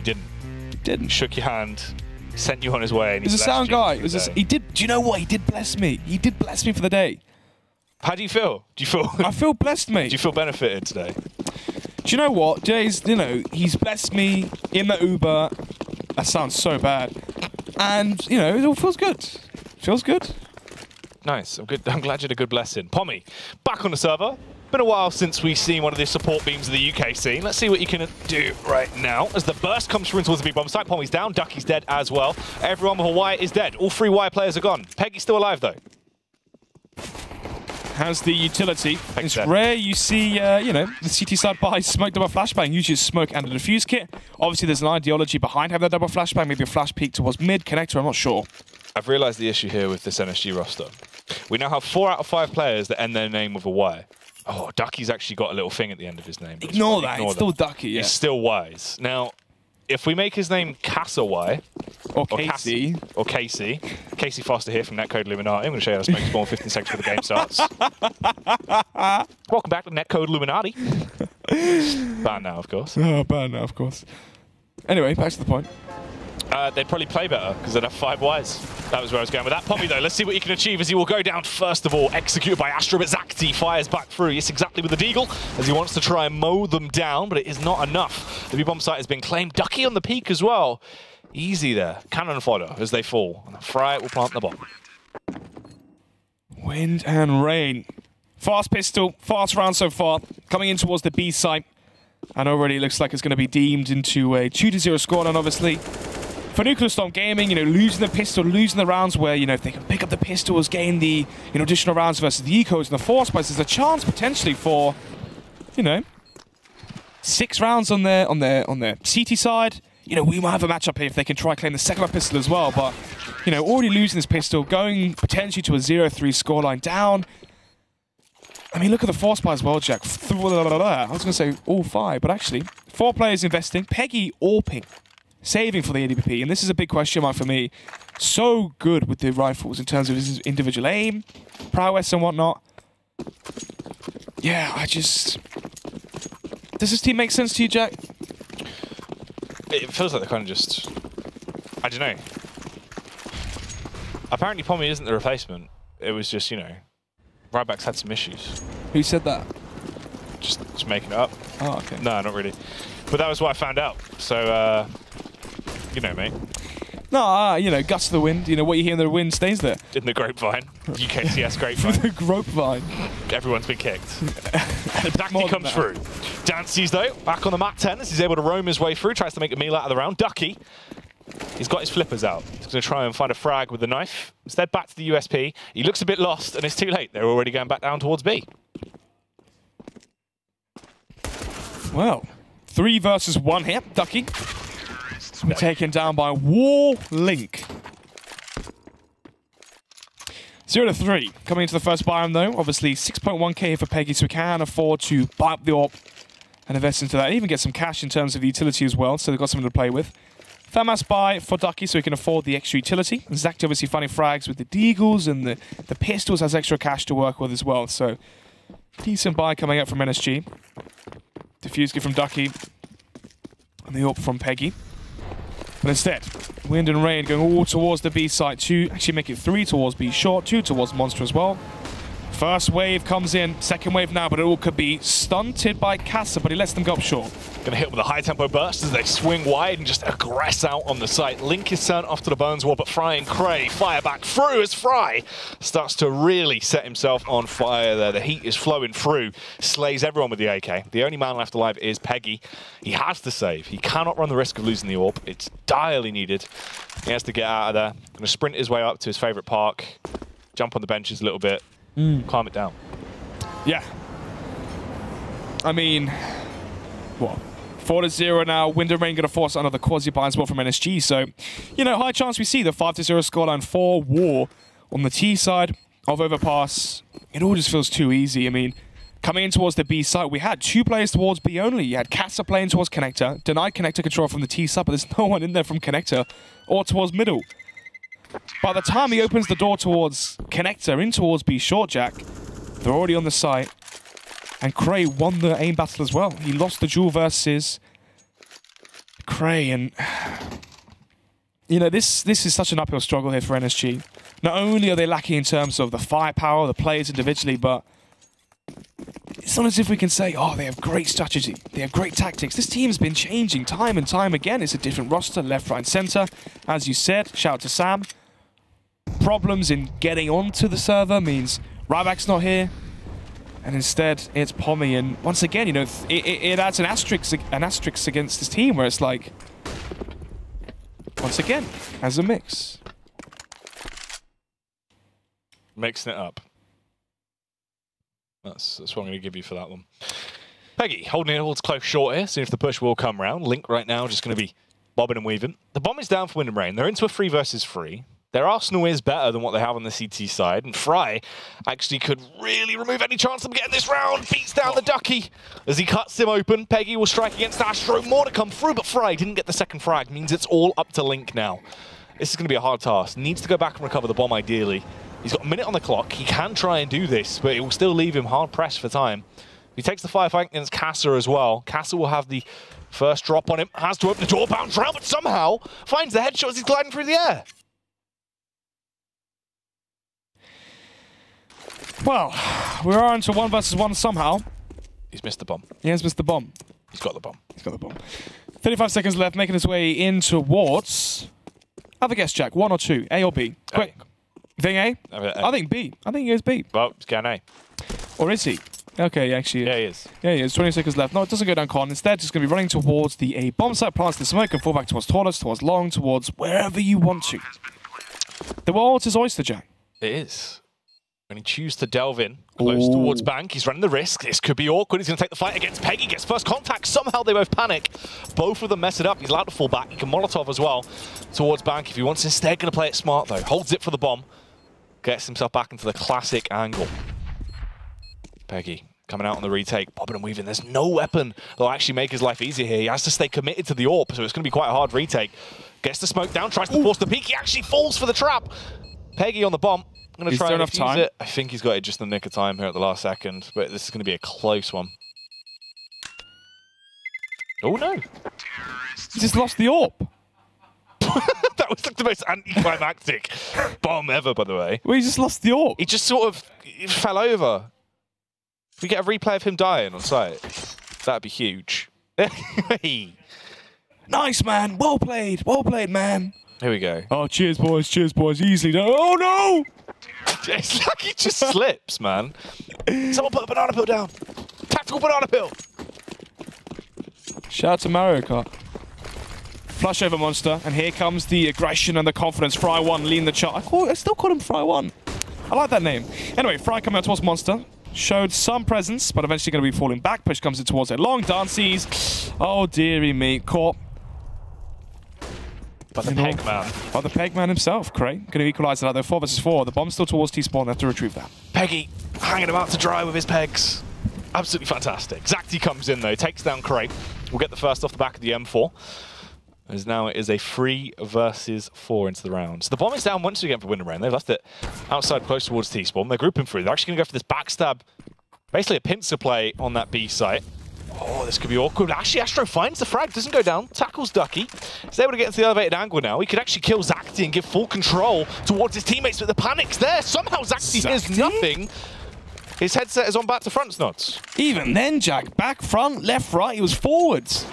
didn't. Didn't. Shook your hand, sent you on his way. And He's a sound guy. He did. Do you know what? He did bless me. He did bless me for the day. How do you feel? Do you feel? I feel blessed, mate. Do you feel benefited today? Do you know what? Today's, he's blessed me in the Uber. That sounds so bad. And, it all feels good. Feels good. Nice. I'm good. I'm glad you had a good blessing. Pommy, back on the server. Been a while since we've seen one of the support beams of the UK scene. Let's see what you can do right now. As the burst comes through towards the big bomb site, Pommy's down, Ducky's dead as well. Everyone with Hawaii is dead. All 3 Wire players are gone. Peggy's still alive, though. Has the utility. It's rare you see, the CT side buy smoke double flashbang. Usually smoke and a defuse kit. Obviously, there's an ideology behind having that double flashbang. Maybe a flash peek towards mid connector. I'm not sure. I've realised the issue here with this NSG roster. We now have 4 out of 5 players that end their name with a Y. Oh, Ducky's actually got a little thing at the end of his name. Ignore that. It's still Ducky, yeah. He's still Wise. Now, if we make his name Cassaway, or Casey. Casey Foster here from Netcode Illuminati. I'm going to show you how to smoke spawn 15 seconds before the game starts. Welcome back to Netcode Illuminati. Banned now, of course. Oh, banned now, of course. Anyway, back to the point. They'd probably play better because they'd have 5 Ys. That was where I was going with that. Pommy, though, let's see what he can achieve as he will go down first of all. Executed by Astro, but Zakti fires back through. Yes, exactly with the Deagle as he wants to try and mow them down, but it is not enough. The B-bomb site has been claimed. Ducky on the peak as well. Easy there. Cannon fodder as they fall. Fry will plant the bomb. Wind and rain. Fast pistol, fast round so far. Coming in towards the B site. And already looks like it's going to be deemed into a 2-0 scoreline, obviously. For Nuclear Storm Gaming, losing the pistol, losing the rounds where, if they can pick up the pistols, gain the, additional rounds versus the ecos and the force spikes, there's a chance potentially for, 6 rounds on their CT side. We might have a matchup here if they can try claim the second pistol as well, but, already losing this pistol, going potentially to a 0-3 scoreline down. I mean, look at the force spike as well, Jack. I was going to say all 5, but actually, 4 players investing. Peggy AWPing. Saving for the ADPP, and this is a big question mark for me. So good with the rifles in terms of his individual aim, prowess and whatnot. Yeah, Does this team make sense to you, Jack? It feels like they're kind of just... I don't know. Apparently Pommy isn't the replacement. It was just, Ryback's had some issues. Who said that? Just making it up. Oh, okay. No, not really. But that was what I found out. So, mate. No, gusts of the wind. What you hear in the wind stays there. In the grapevine. UKCS grapevine. The grapevine. Everyone's been kicked. Ducky comes through. Dancy's, though, back on the map 10 as he's able to roam his way through. Tries to make a meal out of the round. Ducky, he's got his flippers out. He's going to try and find a frag with the knife. Instead, back to the USP. He looks a bit lost, and it's too late. They're already going back down towards B. Well, 3 versus 1 here. Ducky. We're taken down by War Link. 0-3. Coming into the first biome, though. Obviously, 6.1k here for Peggy, so we can afford to buy up the AWP and invest into that. Even get some cash in terms of the utility as well, so they've got something to play with. Thermas buy for Ducky, so he can afford the extra utility. Zakti obviously finding frags with the Deagles, and the pistols has extra cash to work with as well. So, decent buy coming out from NSG. Diffuse kit from Ducky. And the AWP from Peggy. But instead, wind and rain going all towards the B site. 2, actually make it 3 towards B short, 2 towards Monster as well. First wave comes in, second wave now, but it all could be stunted by Casa, but he lets them go up short. Gonna hit with a high tempo burst as they swing wide and just aggress out on the site. Link is sent off to the Bones wall, but Fry and Cray fire back through as Fry starts to really set himself on fire there. The heat is flowing through, slays everyone with the AK. The only man left alive is Peggy. He has to save. He cannot run the risk of losing the AWP. It's direly needed. He has to get out of there. Gonna sprint his way up to his favorite park, jump on the benches a little bit. Calm it down. Yeah. I mean, what? 4-0 now. Wind and rain going to force another quasi-buy as well from NSG. So, high chance we see the 5-0 scoreline for War on the T side of Overpass. It all just feels too easy. I mean, coming in towards the B side, we had 2 players towards B only. You had Casa playing towards Connector, denied Connector control from the T side, but there's no one in there from Connector or towards middle. By the time he opens the door towards Connector, in towards B short, Jack, they're already on the site. And Cray won the aim battle as well. He lost the duel versus Cray, and you know, this is such an uphill struggle here for NSG. Not only are they lacking in terms of the firepower, the players individually, but it's not as if we can say, oh, they have great strategy, they have great tactics. This team's been changing time and time again. It's a different roster, left, right, and center. As you said, shout out to Sam. Problems in getting onto the server means Ryback's not here, and instead it's Pommy. And once again, you know, it adds an asterisk against this team, where it's like, once again, as a mix. Mixing it up. That's what I'm going to give you for that one. Peggy, holding it all close short here, seeing if the push will come round. Link right now just going to be bobbing and weaving. The bomb is down for Wind and Rain. They're into a 3 versus 3. Their arsenal is better than what they have on the CT side, and Fry actually could really remove any chance of them getting this round. Beats down the Ducky as he cuts him open. Peggy will strike against Astro. More to come through, but Fry didn't get the second frag. Means it's all up to Link now. This is going to be a hard task. Needs to go back and recover the bomb ideally. He's got a minute on the clock. He can try and do this, but it will still leave him hard pressed for time. He takes the firefight against Kassa as well. Kassa will have the first drop on him. Has to open the door, bounce round, but somehow finds the headshot as he's gliding through the air. Well, we're on to 1 versus 1 somehow. He's missed the bomb. He has missed the bomb. He's got the bomb. He's got the bomb. 35 seconds left, making his way in towards... Have a guess, Jack. 1 or 2? A or B? Quick. You think A? I think B. I think he goes B. Well, it's going A. Or is he? Okay, actually. Yeah, he is. Yeah, he is. 20 seconds left. No, it doesn't go down con. Instead, just going to be running towards the A bomb site, plants the smoke, and fall back towards Taurus, towards Long, towards wherever you want to. The world is oyster, Jack. It is. When he chooses to delve in, close towards Bank, he's running the risk. This could be awkward. He's going to take the fight against Peggy. Gets first contact. Somehow they both panic. Both of them mess it up. He's allowed to fall back. He can Molotov as well towards Bank if he wants. Instead, going to play it smart, though. Holds it for the bomb. Gets himself back into the classic angle. Peggy coming out on the retake. Bobbing and weaving. There's no weapon that'll actually make his life easier here. He has to stay committed to the AWP, so it's going to be quite a hard retake. Gets the smoke down. Tries to force the peek. He actually falls for the trap. Peggy on the bomb. I'm going to try and enough time. It. I think he's got it just in the nick of time here at the last second, but this is going to be a close one. Oh no! He just lost the AWP. That was like the most anticlimactic bomb ever, by the way. Well, he just lost the AWP. He just sort of fell over. If we get a replay of him dying on site, that'd be huge. Nice, man. Well played, man. Here we go. Oh, cheers, boys. Cheers, boys. Easily done. Oh, no! It's like he just slips, man. Someone put a banana peel down. Tactical banana peel. Shout out to Mario Kart. Flush over Monster, and here comes the aggression and the confidence. Fry 1 leading the chart. I still call him Fry 1. I like that name. Anyway, Fry coming out towards Monster. Showed some presence, but eventually going to be falling back. Push comes in towards it. Long dances. Oh, dearie me. Caught. But the peg man. Oh, the peg man himself, Cray. Going to equalise it out there. 4 versus 4. The bomb's still towards T-spawn. They have to retrieve that. Peggy hanging him out to dry with his pegs. Absolutely fantastic. Zacti comes in, though. Takes down Cray. We'll get the first off the back of the M4. As now it is a 3 versus 4 into the round. So the bomb is down once again for Wind and Rain. They've left it outside close towards T-spawn. They're grouping through. They're actually going to go for this backstab. Basically a pincer play on that B site. Oh, this could be awkward. Actually, Astro finds the frag, doesn't go down, tackles Ducky. He's able to get into the elevated angle now. He could actually kill Zacti and give full control towards his teammates, but the panic's there. Somehow Zacti hears nothing. His headset is on back to front snods. Even then, Jack, back, front, left, right, he was forwards.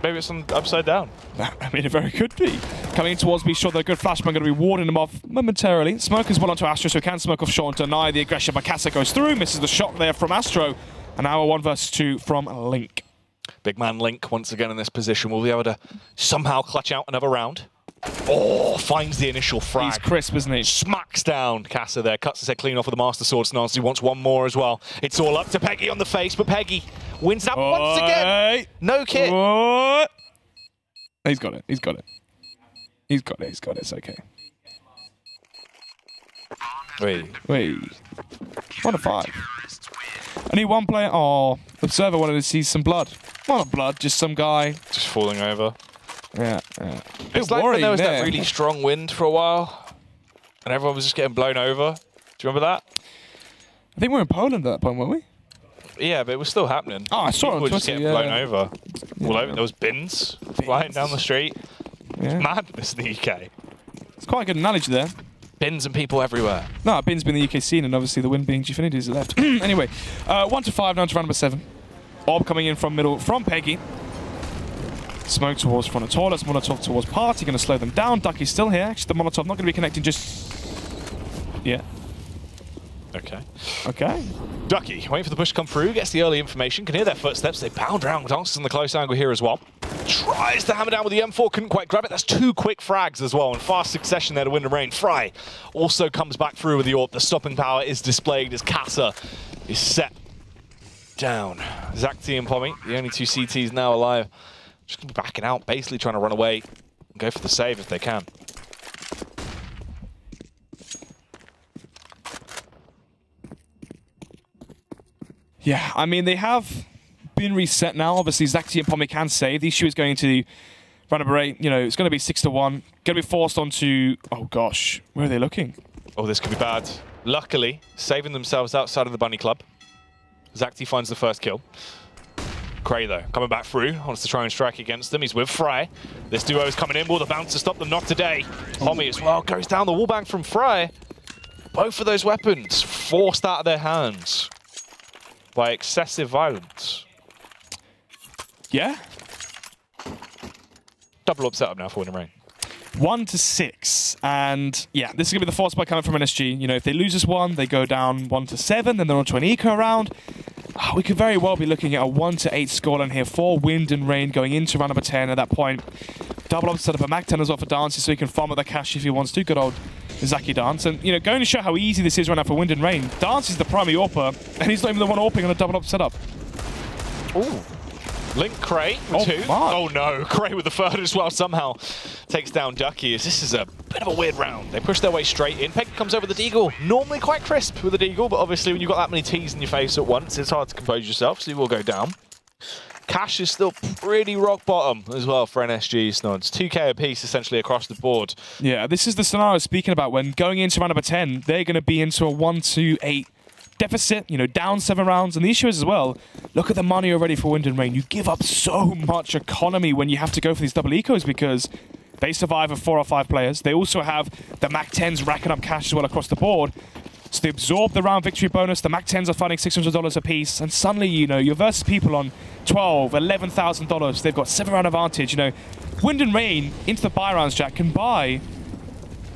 Maybe it's on upside down. I mean, it very could be. Coming towards B, sure, they're good flashman, going to be warding him off momentarily. Smoke is well onto Astro, so can smoke off short and deny the aggression, but Kassa goes through, misses the shot there from Astro. And now a 1 versus 2 from Link. Big man Link once again in this position. Will be able to somehow clutch out another round. Oh, finds the initial frag. He's crisp, isn't he? Smacks down Kassa there. Cuts his head clean off with the Master Sword. Snarls. He wants one more as well. It's all up to Peggy on the face, but Peggy wins that once again. No kit. What? He's got it. He's got it. He's got it. He's got it. It's okay. Wait. 1 to 5. I need one player. Oh, Observer wanted to see some blood. Well, not blood, just some guy. Just falling over. Yeah. It's like when there was that really strong wind for a while, and everyone was just getting blown over. Do you remember that? I think we were in Poland at that point, weren't we? Yeah, but it was still happening. Oh, I saw it on People were just Twitter, getting blown over. All over. There was bins flying down the street. Yeah. Madness in the UK. It's quite a good analogy there. Bins and people everywhere. No, Bin's been the UK scene, and obviously the win being Gfinity's left. Anyway, 1 to 5 down to round number 7. Orb coming in from middle from Peggy. Smoke towards front of toilets, Molotov towards party, going to slow them down. Ducky's still here. Actually, the Molotov not going to be connecting just... Yeah. Okay. Okay. Ducky, waiting for the push to come through, gets the early information, can hear their footsteps. They bound around, dances in the close angle here as well. Tries to hammer down with the M4, couldn't quite grab it. That's 2 quick frags as well in fast succession there to win the rain. Fry also comes back through with the AWP. The stopping power is displayed as Casa is set down. Zacti and Pommy, the only 2 CTs now alive, just going to be backing out, basically trying to run away and go for the save if they can. Yeah, I mean, they have been reset now. Obviously, Zacti and Pommy can save. The issue is going to run number 8. You know, it's going to be 6 to 1. Going to be forced onto... Oh, gosh. Where are they looking? Oh, this could be bad. Luckily, saving themselves outside of the Bunny Club. Zacti finds the first kill. Cray, though, coming back through. Wants to try and strike against them. He's with Fry. This duo is coming in. Will the bouncer stop them? Not today. Pommy as well goes down the wallbang from Fry. Both of those weapons forced out of their hands by excessive violence. Yeah? Double up setup now for Win and Rain. 1 to 6. And, yeah, this is going to be the force by coming from NSG. You know, if they lose this one, they go down 1 to 7, then they're on to an eco round. We could very well be looking at a 1 to 8 scoreline here for Wind and Rain going into round number 10 at that point. Double up set up a Mac 10 as well for Dancy so he can farm up the cash if he wants to. Good old Zaki Dance. And, you know, going to show how easy this is right now for Wind and Rain. Dance is the primary AWPer, and he's not even the one AWPing on a double up setup. Ooh. Link Cray with 2. My. Oh no, Cray with the third as well somehow takes down Ducky. As this is a bit of a weird round. They push their way straight in. Peg comes over the deagle. Normally quite crisp with the deagle, but obviously when you've got that many T's in your face at once, it's hard to compose yourself, so you will go down. Cash is still pretty rock bottom as well for NSG Snods. 2k apiece essentially across the board. Yeah, this is the scenario I was speaking about when going into round number 10, they're going to be into a 1 to 8 deficit, you know, down 7 rounds. And the issue is as well, look at the money already for Wind and Rain. You give up so much economy when you have to go for these double ecos because they survive with 4 or 5 players. They also have the Mac 10s racking up cash as well across the board. So they absorb the round victory bonus. The Mac 10s are finding $600 a piece. And suddenly, you know, you're versus people on $12,000, $11,000. They've got 7 round advantage. You know, Wind and Rain into the buy rounds, Jack, can buy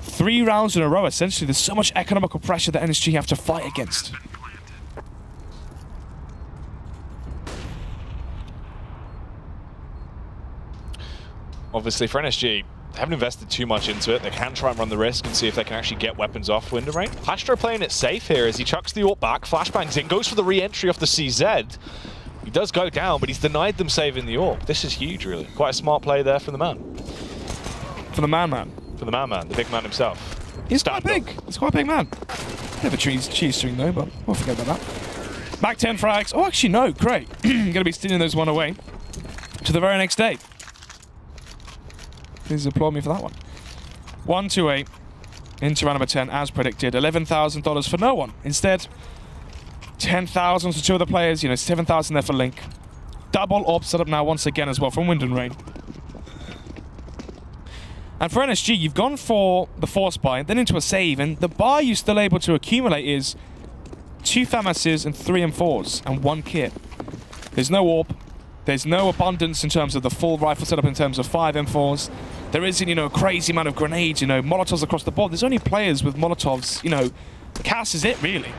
3 rounds in a row, essentially. There's so much economical pressure that NSG have to fight against. Obviously for NSG, they haven't invested too much into it. They can try and run the risk and see if they can actually get weapons off Wind and Rain. Astro playing it safe here as he chucks the AWP back, flashbangs in, goes for the re-entry off the CZ. He does go down, but he's denied them saving the AWP. This is huge, really. Quite a smart play there from the man. For the man. For the man, the big man himself. He's quite big. He's quite a big man. Never cheese string though, but we'll forget about that. Back 10 frags. Oh, actually, no. Great. Going to be stealing those one away to the very next day. Please applaud me for that one. 1 to 8 into round number 10 as predicted. $11,000 for no one. Instead, 10,000 for 2 of the players. You know, 7,000 there for Link. Double AWP set up now once again as well from Wind and Rain. And for NSG, you've gone for the force buy, then into a save, and the buy you're still able to accumulate is 2 FAMASs and 3 M4s and 1 kit. There's no AWP. There's no abundance in terms of the full rifle setup in terms of 5 M4s. There isn't, you know, a crazy amount of grenades, you know, Molotovs across the board. There's only players with Molotovs, you know, Cass is it, really.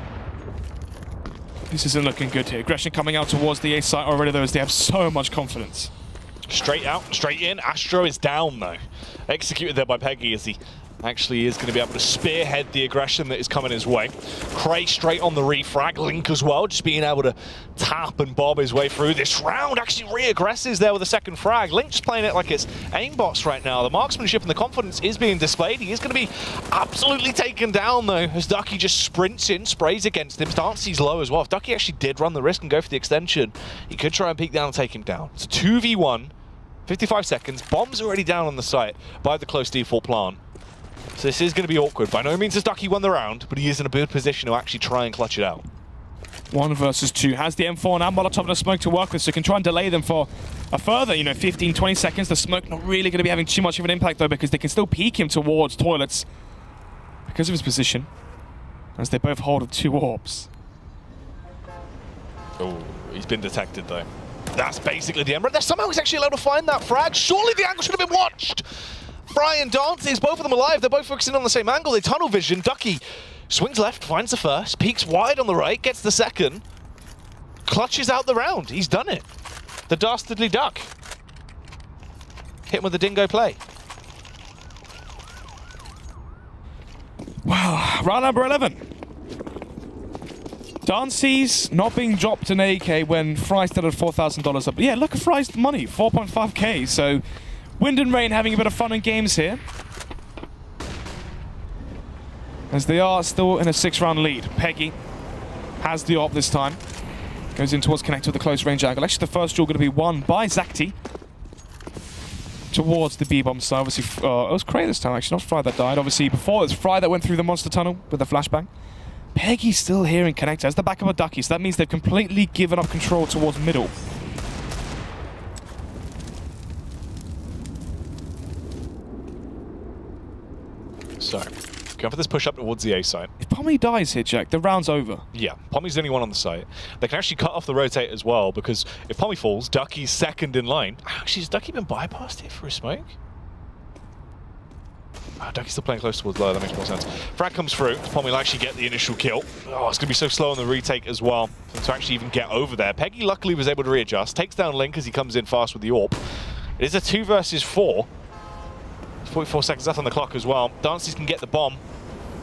This isn't looking good here. Aggression coming out towards the A site already, though, as they have so much confidence. Straight out, straight in. Astro is down, though. Executed there by Peggy as he actually is going to be able to spearhead the aggression that is coming his way. Cray straight on the refrag. Link as well, just being able to tap and bob his way through this round. Actually re-aggresses there with a second frag. Link just playing it like it's aimbots right now. The marksmanship and the confidence is being displayed. He is going to be absolutely taken down, though, as Ducky just sprints in, sprays against him. Dancy's low as well. If Ducky actually did run the risk and go for the extension, he could try and peek down and take him down. It's a 2v1. 55 seconds. Bomb's already down on the site by the close default plant. So this is going to be awkward. By no means has Ducky won the round, but he is in a good position to actually try and clutch it out. 1 versus 2. Has the M4 now, Molotov and a smoke to work with, so can try and delay them for a further, 15, 20 seconds. The smoke not really going to be having too much of an impact, though, because they can still peek him towards toilets because of his position, as they both hold 2 orbs. Oh, he's been detected, though. That's basically the Emerald. Somehow he's actually allowed to find that frag. Surely the angle should have been watched. Fry and Dantes, both of them alive. They're both focusing on the same angle. They tunnel vision. Ducky swings left, finds the first, peeks wide on the right, gets the second, clutches out the round. He's done it. The dastardly duck. Hit him with the dingo play. Wow, round number 11. Dances not being dropped an AK when Fry still had $4,000 up. But yeah, look at Fry's money, 4.5k. So Wind and Rain having a bit of fun in games here, as they are still in a 6-round lead. Peggy has the AWP this time. Goes in towards connector with a close range angle. Actually, the first duel going to be won by Zakti towards the B-bomb side. Obviously, it was Cray this time, actually, not Fry that died. Obviously, before it was Fry that went through the monster tunnel with a flashbang. Peggy's still here in connector as the backup of Ducky, so that means they've completely given up control towards middle. So, going for this push up towards the A site. If Pommy dies here, Jack, the round's over. Yeah, Pommy's the only one on the site. They can actually cut off the rotate as well, because if Pommy falls, Ducky's second in line. Actually, has Ducky been bypassed here for a smoke? Oh, Ducky's still playing close towards low, that makes more sense. Frag comes through, Pommy will actually get the initial kill. Oh, it's going to be so slow on the retake as well, for them to actually even get over there. Peggy luckily was able to readjust, takes down Link as he comes in fast with the AWP. It is a 2 versus 4. 44 seconds left on the clock as well. Dances can get the bomb,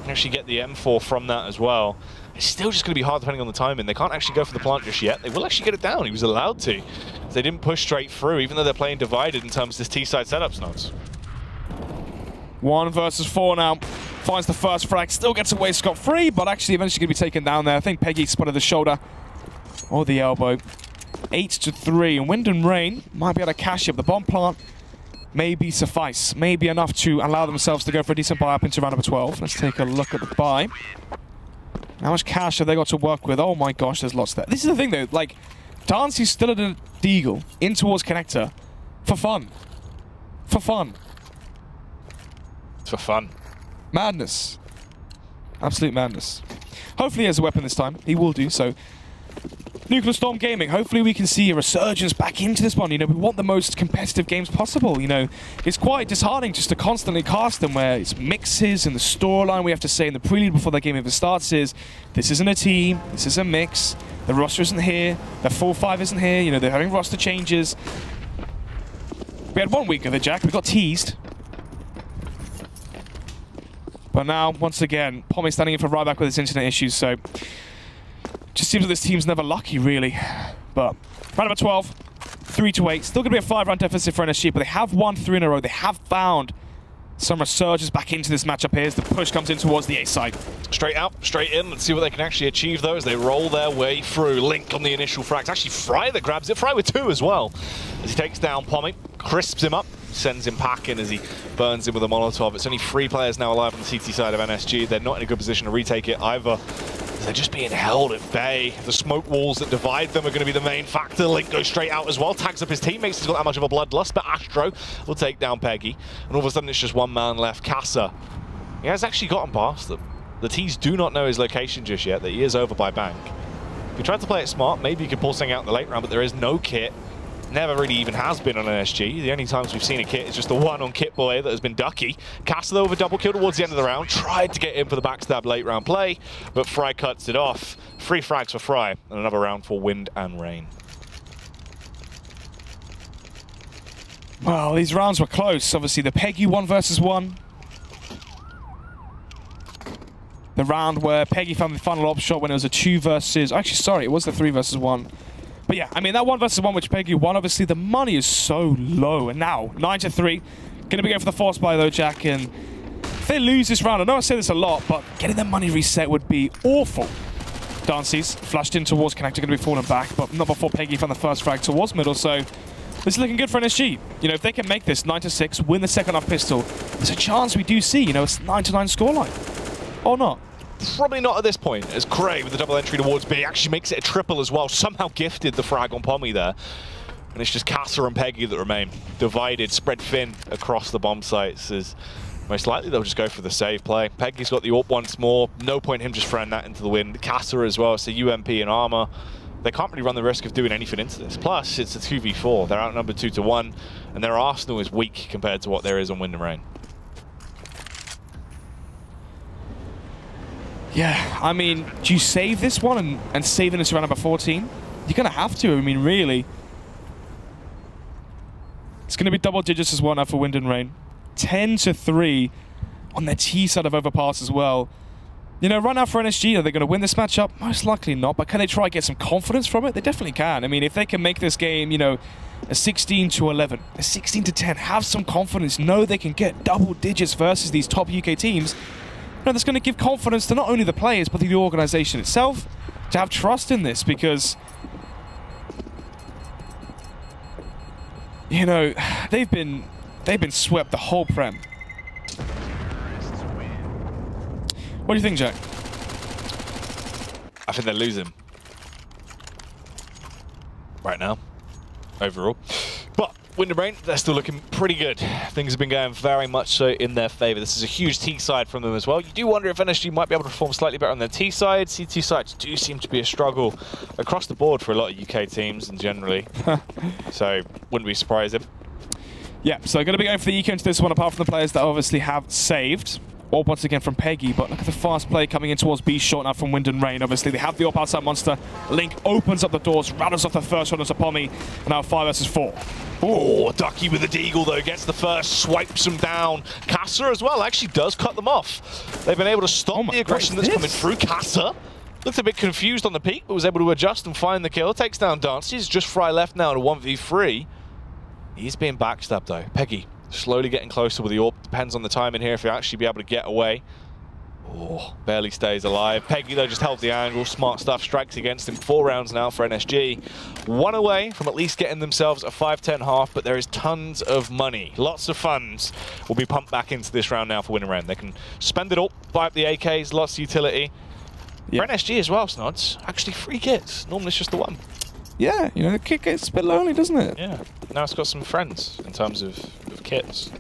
and actually get the M4 from that as well. It's still just going to be hard depending on the timing. They can't actually go for the plant just yet. They will actually get it down. He was allowed to. They didn't push straight through, even though they're playing divided in terms of this T-side setups notes. 1 versus 4 now. Finds the first frag. Still gets away scot-free, but actually eventually going to be taken down there. I think Peggy spotted the shoulder or the elbow. 8-3. And Wind and Rain might be able to cash up. The bomb plant maybe suffice. Maybe enough to allow themselves to go for a decent buy up into round number 12. Let's take a look at the buy. How much cash have they got to work with? Oh my gosh, there's lots there. This is the thing though, like, Dancy's still at a deagle in towards connector for fun. For fun. It's for fun. Madness. Absolute madness. Hopefully he has a weapon this time. He will do so. Nuclear Storm Gaming, hopefully we can see a resurgence back into this one. We want the most competitive games possible. It's quite disheartening just to constantly cast them where it's mixes, and the storyline we have to say in the prelude before the game even starts is, this isn't a team, this is a mix, the roster isn't here, the full 5 isn't here, they're having roster changes. We had 1 week of it, Jack, we got teased. But now, once again, Pommy standing in for Ryback with his internet issues, so just seems like this team's never lucky, really. But round number 12, 3-8. Still going to be a 5-round deficit for NSG, but they have won 3 in a row. They have found some resurgence back into this matchup here as the push comes in towards the A side. Straight out, straight in. Let's see what they can actually achieve, though, as they roll their way through. Link on the initial frag. It's actually Fry that grabs it. Fry with 2 as well. As he takes down Pommy, crisps him up, sends him packing as he burns him with a Molotov. It's only 3 players now alive on the CT side of NSG. They're not in a good position to retake it either. They're just being held at bay. The smoke walls that divide them are going to be the main factor. Link goes straight out as well, tags up his teammates. He's got that much of a bloodlust, but Astro will take down Peggy. And all of a sudden, it's just 1 man left. Casa. He has actually gotten past them. The T's do not know his location just yet, that he is over by Bank. If he tried to play it smart, maybe he could pull something out in the late round, but there is no kit. Never really even has been on NSG. The only times we've seen a kit is just the one on Kit Boy that has been Ducky. Castle over double kill towards the end of the round. Tried to get in for the backstab late round play, but Fry cuts it off. 3 frags for Fry, and another round for Wind and Rain. Well, these rounds were close. Obviously, the Peggy 1 versus 1. The round where Peggy found the final op shot when it was a 2 versus... Actually, sorry, it was the 3 versus 1. But yeah, I mean, that 1 versus 1 which Peggy won, obviously the money is so low. And now, 9-3. Going to be going for the force buy though, Jack. And if they lose this round, I know I say this a lot, but getting their money reset would be awful. Dances flashed in towards connector, going to be falling back, but not before Peggy found the first frag towards middle. So this is looking good for NSG. If they can make this 9-6, win the second off pistol, there's a chance we do see, a 9-9 scoreline. Or not. Probably not at this point, as Cray with the double entry towards B actually makes it a triple as well. Somehow gifted the frag on Pommy there. And it's just Casa and Peggy that remain. Divided, spread thin across the bomb sites. As most likely they'll just go for the save play. Peggy's got the AWP once more. No point him just throwing that into the wind. Casa as well, so UMP and Armor. They can't really run the risk of doing anything into this. Plus, it's a 2v4. They're outnumbered 2-1. And their Arsenal is weak compared to what there is on Wind and Rain. Yeah, I mean, do you save this one and save it into round number 14? You're going to have to, I mean, really. It's going to be double digits as well now for Wind and Rain. 10-3 on their T side of Overpass as well. You know, right now for NSG, are they going to win this matchup? Most likely not, but can they try to get some confidence from it? They definitely can. I mean, if they can make this game, you know, a 16-11, a 16-10, have some confidence, know they can get double digits versus these top UK teams, you know, that's going to give confidence to not only the players, but the organization itself to have trust in this, because, you know, they've been swept the whole Prem. What do you think, Jack? I think they're losing right now, overall. But Wind and Rain, they're still looking pretty good. Things have been going very much so in their favor. This is a huge T side from them as well. You do wonder if NSG might be able to perform slightly better on their T side. CT sides do seem to be a struggle across the board for a lot of UK teams and generally. So wouldn't be surprising. Yeah, so going to be going for the eco into this one, apart from the players that obviously have saved. All once again from Peggy, but look at the fast play coming in towards B short now from Wind and Rain. Obviously, they have the AWP outside monster. Link opens up the doors, rattles off the first one as a Pommy, and now 5 versus 4. Oh, Ducky with the deagle though, gets the first, swipes them down. Casa as well actually does cut them off. They've been able to stop the aggression that's coming through. Casa looked a bit confused on the peak, but was able to adjust and find the kill. Takes down Dances, just Fry left now to 1v3. He's being backstabbed though. Peggy slowly getting closer with the AWP. Depends on the timing here if you actually be able to get away. Oh, barely stays alive. Peggy, though, just held the angle. Smart stuff. Strikes against him. 4 rounds now for NSG. 1 away from at least getting themselves a 5-10 half, but there is tons of money. Lots of funds will be pumped back into this round now for Wind and Rain. They can spend it all, buy up the AKs, lots of utility. For NSG as well, Snods. Actually, 3 kits. Normally it's just the 1. Yeah, you know, the kit gets a bit lonely, doesn't it? Yeah. Now it's got some friends in terms of kits.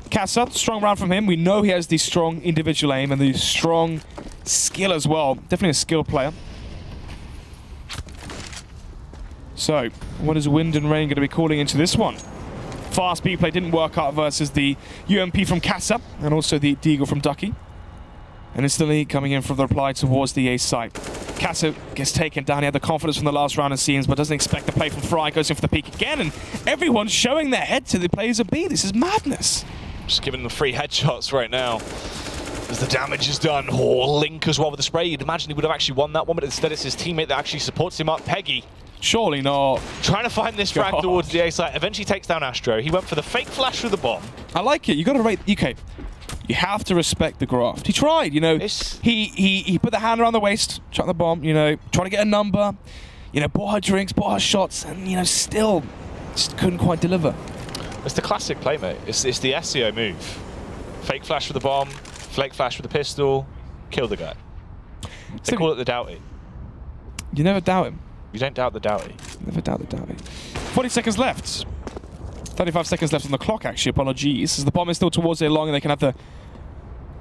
Casa, strong round from him. We know he has the strong individual aim and the strong skill as well. Definitely a skilled player. So, what is Wind and Rain going to be calling into this one? Fast B play didn't work out versus the UMP from Casa and also the Deagle from Ducky. And instantly coming in for the reply towards the A site. Casa gets taken down. He had the confidence from the last round it seems, but doesn't expect the play from Fry. Goes in for the peak again, and everyone's showing their head to the players of B. This is madness. Just giving them 3 headshots right now as the damage is done. Oh, Link as well with the spray. You'd imagine he would have actually won that one, but instead it's his teammate that actually supports him up. Peggy. Surely not. Trying to find this frag towards the A site. Eventually takes down Astro. He went for the fake flash through the bomb. I like it. You got to rate. Okay. You have to respect the graft. He tried, you know. He put the hand around the waist, shot the bomb, you know, trying to get a number, you know, bought her drinks, bought her shots, and, you know, still just couldn't quite deliver. It's the classic play, mate. It's the SEO move. Fake flash with the bomb, flake flash with the pistol, kill the guy. They call it the doubty. You never doubt him. You don't doubt the doubty. Never doubt the doubty. 40 seconds left. 35 seconds left on the clock, actually. Apologies. As the bomb is still towards A long, and they can have the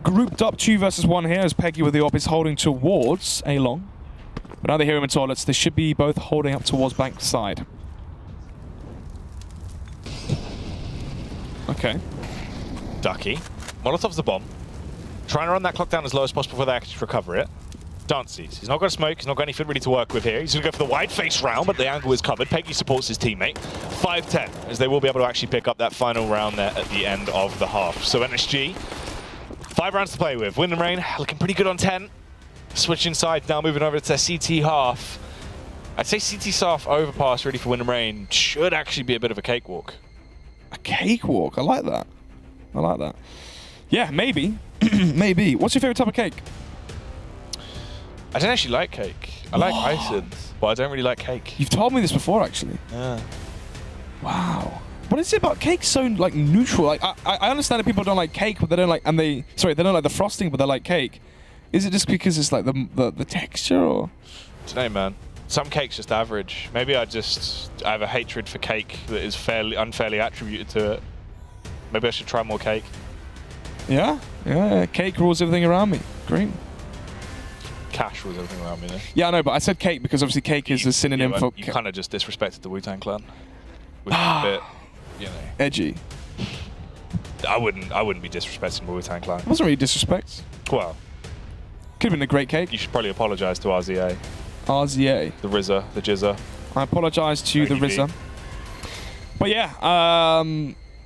grouped up 2 versus 1 here as Peggy with the AWP is holding towards A long. But now they hear him in toilets. They should be both holding up towards bank side. Okay. Ducky. Molotov's the bomb. Trying to run that clock down as low as possible before they actually recover it. Dances. He's not got smoke. He's not got anything really to work with here. He's going to go for the wide face round, but the angle is covered. Peggy supports his teammate. 5-10, as they will be able to actually pick up that final round there at the end of the half. So NSG, 5 rounds to play with. Wind and Rain looking pretty good on 10. Switching sides now, moving over to CT half. I'd say CT half overpass ready for Wind and Rain should actually be a bit of a cakewalk. A cakewalk? I like that. I like that. Yeah, maybe. Maybe. What's your favorite type of cake? I don't actually like cake. I like icing, but I don't really like cake. You've told me this before, actually. Yeah. Wow. What is it about cake so like neutral? Like I understand that people don't like cake, but they don't like they don't like the frosting, but they like cake. Is it just because it's like the texture, or? I don't know, man. Some cake's just average. Maybe I have a hatred for cake that is unfairly attributed to it. Maybe I should try more cake. Yeah, yeah. Cake rules everything around me. Green. Cash rules everything around me, though. Yeah, I know, but I said cake because obviously cake is a synonym for. You kind of just disrespected the Wu-Tang Clan. Which is a bit, you know. Edgy. I wouldn't be disrespecting the Wu-Tang Clan. It wasn't really disrespect. Well, could have been a great cake. You should probably apologise to RZA. RZA. The RZA, the Jizza. I apologise to the RZA. But yeah,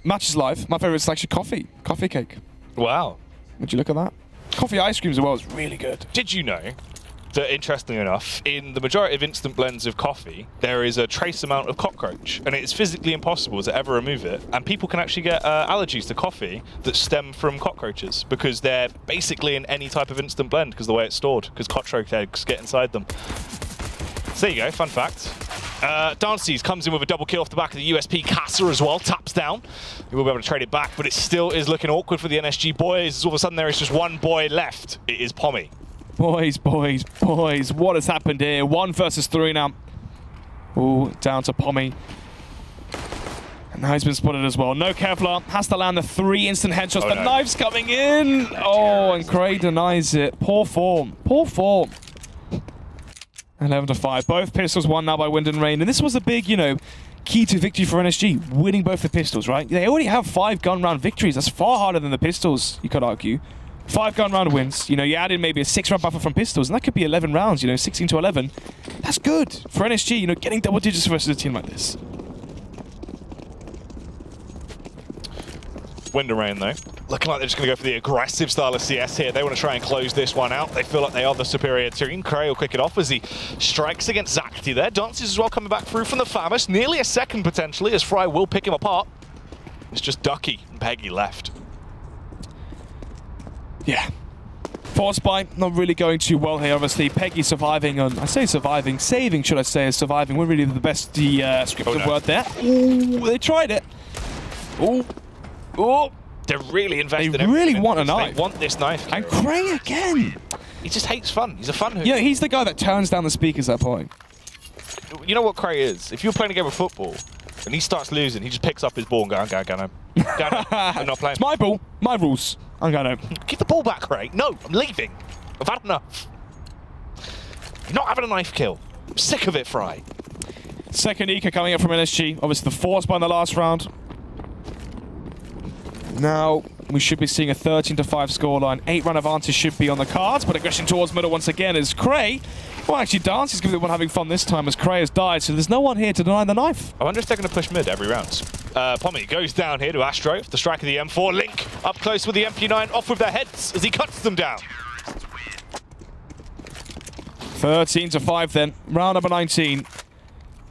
matches live. My favourite selection, coffee. Coffee cake. Wow. Would you look at that? Coffee ice creams as well is really good. Did you know that, interestingly enough, in the majority of instant blends of coffee, there is a trace amount of cockroach, and it's physically impossible to ever remove it, and people can actually get allergies to coffee that stem from cockroaches, because they're basically in any type of instant blend because of the way it's stored, because cockroach eggs get inside them. So there you go, fun fact. Dances comes in with a double kill off the back of the USP Casa as well, taps down. He will be able to trade it back, but it still is looking awkward for the NSG boys. All of a sudden there is just one boy left. It is Pommy. Boys, boys, boys, what has happened here? 1 versus 3 now. Ooh, down to Pommy. And now he's been spotted as well. No Kevlar, has to land the 3 instant headshots. The knife's coming in. Oh, and Cray denies it. Poor form, poor form. 11-5. Both pistols won now by Wind and Rain. And this was a big, you know, key to victory for NSG, winning both the pistols, right? They already have 5 gun round victories. That's far harder than the pistols, you could argue. 5 gun round wins. You know, you add in maybe a 6-round buffer from pistols, and that could be 11 rounds, you know, 16 to 11. That's good for NSG, you know, getting double digits versus a team like this. Wind and Rain, though, looking like they're just going to go for the aggressive style of CS here. They want to try and close this one out. They feel like they are the superior team. Cray will kick it off as he strikes against Zacti there. Dances as well coming back through from the Famous. Nearly a second, potentially, as Fry will pick him apart. It's just Ducky and Peggy left. Yeah. Force buy, not really going too well here, obviously. Peggy surviving on, I say surviving, saving, should I say, is surviving. We're really the best scripted word there. Ooh, they tried it. Ooh. Oh, they're really invested. They really want a knife. They want this knife. And Cray again. He just hates fun. He's a fun hooker. Yeah, he's the guy that turns down the speakers at that point. You know what Cray is? If you're playing a game of football and he starts losing, he just picks up his ball and goes, I'm going home. I'm not playing. It's my ball, my rules. I'm going home. Give the ball back, Cray. No, I'm leaving. I've had enough. You're not having a knife kill. I'm sick of it, Fry. Second Eco coming up from NSG. Obviously the force by in the last round. Now, we should be seeing a 13-5 scoreline. 8-run advantage should be on the cards, but aggression towards middle once again is Cray. Well, actually, Dance is going to be the one having fun this time as Cray has died, so there's no one here to deny the knife. I wonder if they're going to push mid every round. Pommy goes down here to Astro, the strike of the M4. Link up close with the MP9, off with their heads as he cuts them down. 13-5 then, round number 19. In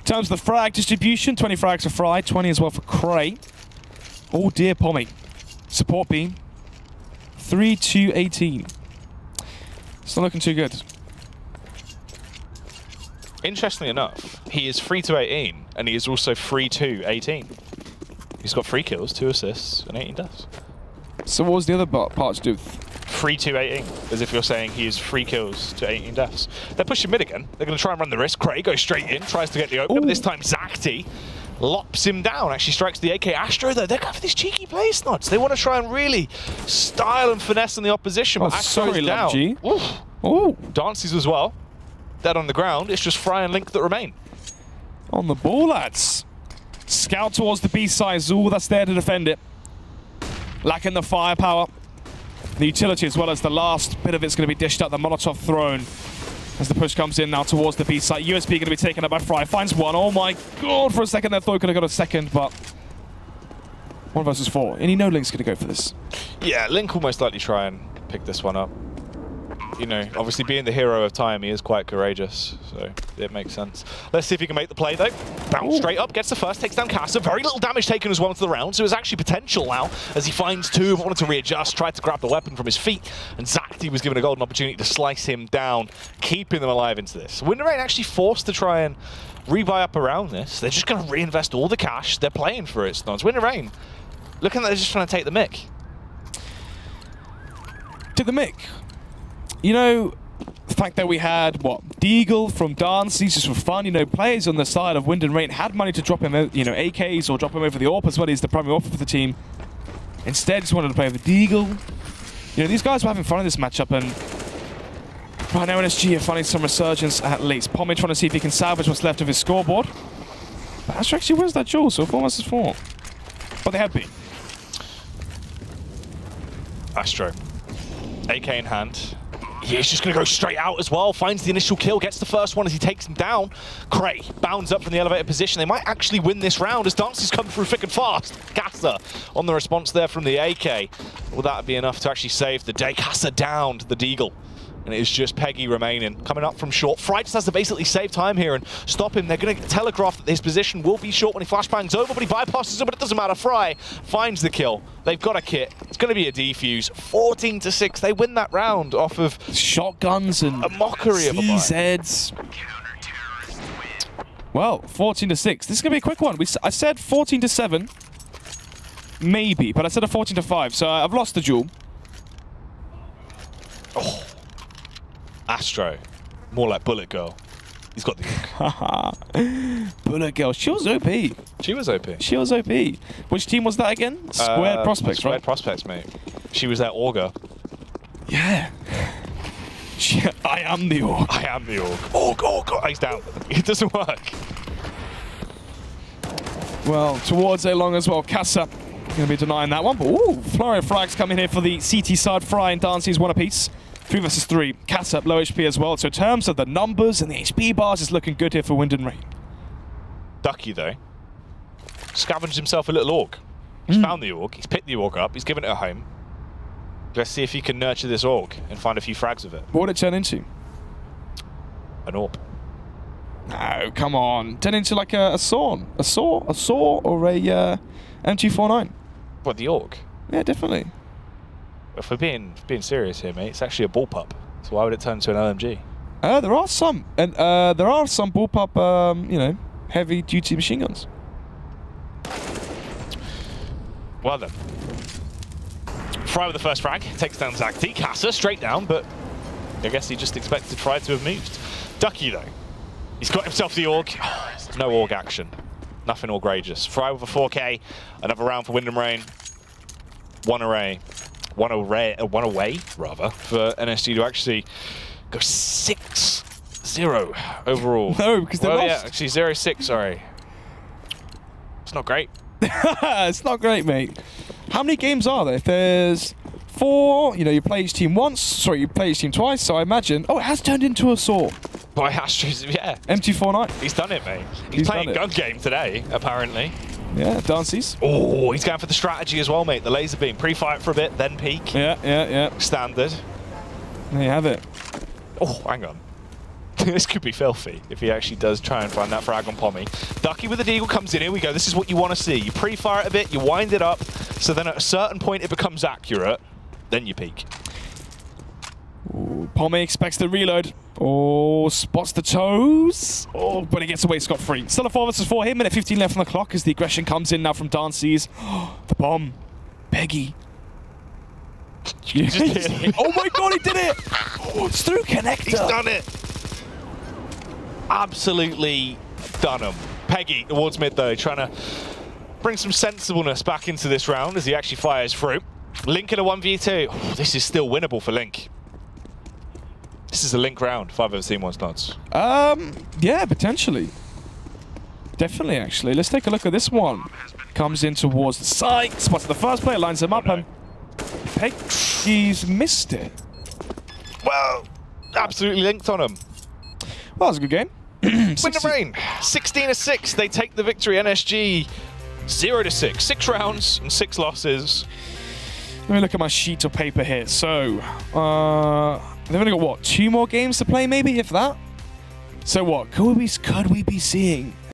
terms of the frag distribution, 20 frags for Fry, 20 as well for Cray. Oh dear, Pommy. Support beam. 3-2-18. It's not looking too good. Interestingly enough, he is 3-18, and he is also 3-2-18. He's got 3 kills, 2 assists, and 18 deaths. So what was the other part to do? 3-2-18, as if you're saying he is 3 kills to 18 deaths. They're pushing mid again. They're going to try and run the risk. Cray goes straight in, tries to get the opener, but this time Zacti lops him down, actually strikes the AK Astro though. They're going for these cheeky play snots. They want to try and really style and finesse in the opposition, but Astro's down. Ooh. Dances as well. Dead on the ground. It's just Fry and Link that remain. On the ball, lads. Scout towards the B side. Zool, that's there to defend it. Lacking the firepower. The utility as well as the last bit of it's going to be dished out. The Molotov thrown. As the push comes in now towards the B site. USB going to be taken up by Fry. Finds one. Oh my god, for a second there, thought he could have got a second, but 1 versus 4. And you know Link's going to go for this. Yeah, Link will most likely try and pick this one up. You know, obviously being the hero of time, he is quite courageous, so it makes sense. Let's see if he can make the play, though. Bounce straight up, gets the first, takes down Casa. Very little damage taken as well into the round, so it's actually potential now as he finds 2, wanted to readjust, tried to grab the weapon from his feet, and Zacti was given a golden opportunity to slice him down, keeping them alive into this. Wind and Rain actually forced to try and rebuy up around this. They're just going to reinvest all the cash. They're playing for it, Snods. Wind and Rain, looking like they're just trying to take the mick. To the mick. you know, the fact that we had, what, Deagle from Dancy, just for fun, you know, players on the side of Wind and Rain had money to drop him, you know, AKs or drop him over the AWP as well. He's the primary AWP for the team. Instead, just wanted to play with Deagle. You know, these guys were having fun in this matchup, and right now NSG are finding some resurgence at least. Pommy trying to see if he can salvage what's left of his scoreboard. But Astra actually wins that duel, so 4 versus 4. But they have been. Astro. AK in hand. He's just going to go straight out as well. Finds the initial kill, gets the first one as he takes him down. Cray bounds up from the elevated position. They might actually win this round as Dancy's come through thick and fast. Kassa on the response there from the AK. Will that be enough to actually save the day? Kassa downed the Deagle. And it is just Peggy remaining. Coming up from short. Fry just has to basically save time here and stop him. They're going to telegraph that his position will be short when he flashbangs over, but he bypasses him, but it doesn't matter. Fry finds the kill. They've got a kit. It's going to be a defuse. 14-6. They win that round off of shotguns and a mockery of a CZs. Well, 14-6. This is going to be a quick one. I said 14-7. Maybe, but I said a 14-5, so I've lost the duel. Oh. Astro. More like Bullet Girl. He's got the Bullet Girl. She was OP. She was OP. She was OP. Which team was that again? Squared Prospects, Squared right? Prospects, mate. She was their Augur. Yeah. I am the Org. I am the Org. Org. He's down. It doesn't work. Well, towards A long as well. Kassa going to be denying that one. But ooh, flurry of frags coming here for the CT side. Fry and Dancy's one apiece. 3 versus 3. Kassa low HP as well. So in terms of the numbers and the HP bars, it's looking good here for Wind and Rain. Ducky, though, scavenged himself a little Org. He's found the Org. He's picked the Org up. He's given it a home. Let's see if he can nurture this Org and find a few frags of it. What would it turn into? An AWP. No, come on. Turn into like a Saw. A Saw or a MT49. What, the Org? Yeah, definitely. If we're being serious here, mate, it's actually a bullpup. So why would it turn into an LMG? There are some, and there are some bullpup, you know, heavy-duty machine guns. Well then. Fry with the first frag, takes down Zagti. Kassa straight down, but I guess he just expected Fry to have moved. Ducky, though. He's got himself the Org. No Org action. Nothing outrageous. Fry with a 4K. Another round for Wind and Rain. One away, rather, for NSG to actually go 6-0 overall. No, because they lost. Yeah, actually 0-6, sorry. It's not great. It's not great, mate. How many games are there? If there's 4, you know, you play each team once. Sorry, you play each team twice, so I imagine... Oh, it has turned into a Saw. Boy, Astro's, yeah. MT49. He's done it, mate. He's playing gun game today, apparently. Yeah, Dancy's. Oh, he's going for the strategy as well, mate. The laser beam. Pre-fire it for a bit, then peek. Yeah. Standard. There you have it. Oh, hang on. This could be filthy if he actually does try and find that frag on Pommy. Ducky with the Deagle comes in. Here we go. This is what you want to see. You pre-fire it a bit, you wind it up, so then at a certain point it becomes accurate, then you peek. Ooh, Pommy expects the reload. Oh, spots the toes. Oh, but he gets away scot-free. Still a 4 versus 4 here. Minute 15 left on the clock as the aggression comes in now from Dancy's. The bomb. Peggy. Oh my god, he did it! Oh, it's through connector. He's done it. Absolutely done him. Peggy towards mid though, trying to bring some sensibleness back into this round as he actually fires through. Link in a 1v2. Oh, this is still winnable for Link. This is a Link round, 5 over team 1 nods. Yeah, potentially. Definitely, actually. Let's take a look at this one. Comes in towards the side, spots the first player, lines him up, and Peggy's missed it. Well, absolutely linked on him. Well, that was a good game. Wind and Rain, 16-6. They take the victory. NSG, 0-6. 6 rounds and 6 losses. Let me look at my sheet of paper here. So, they've only got, what, 2 more games to play, maybe, if that? So what, could we be seeing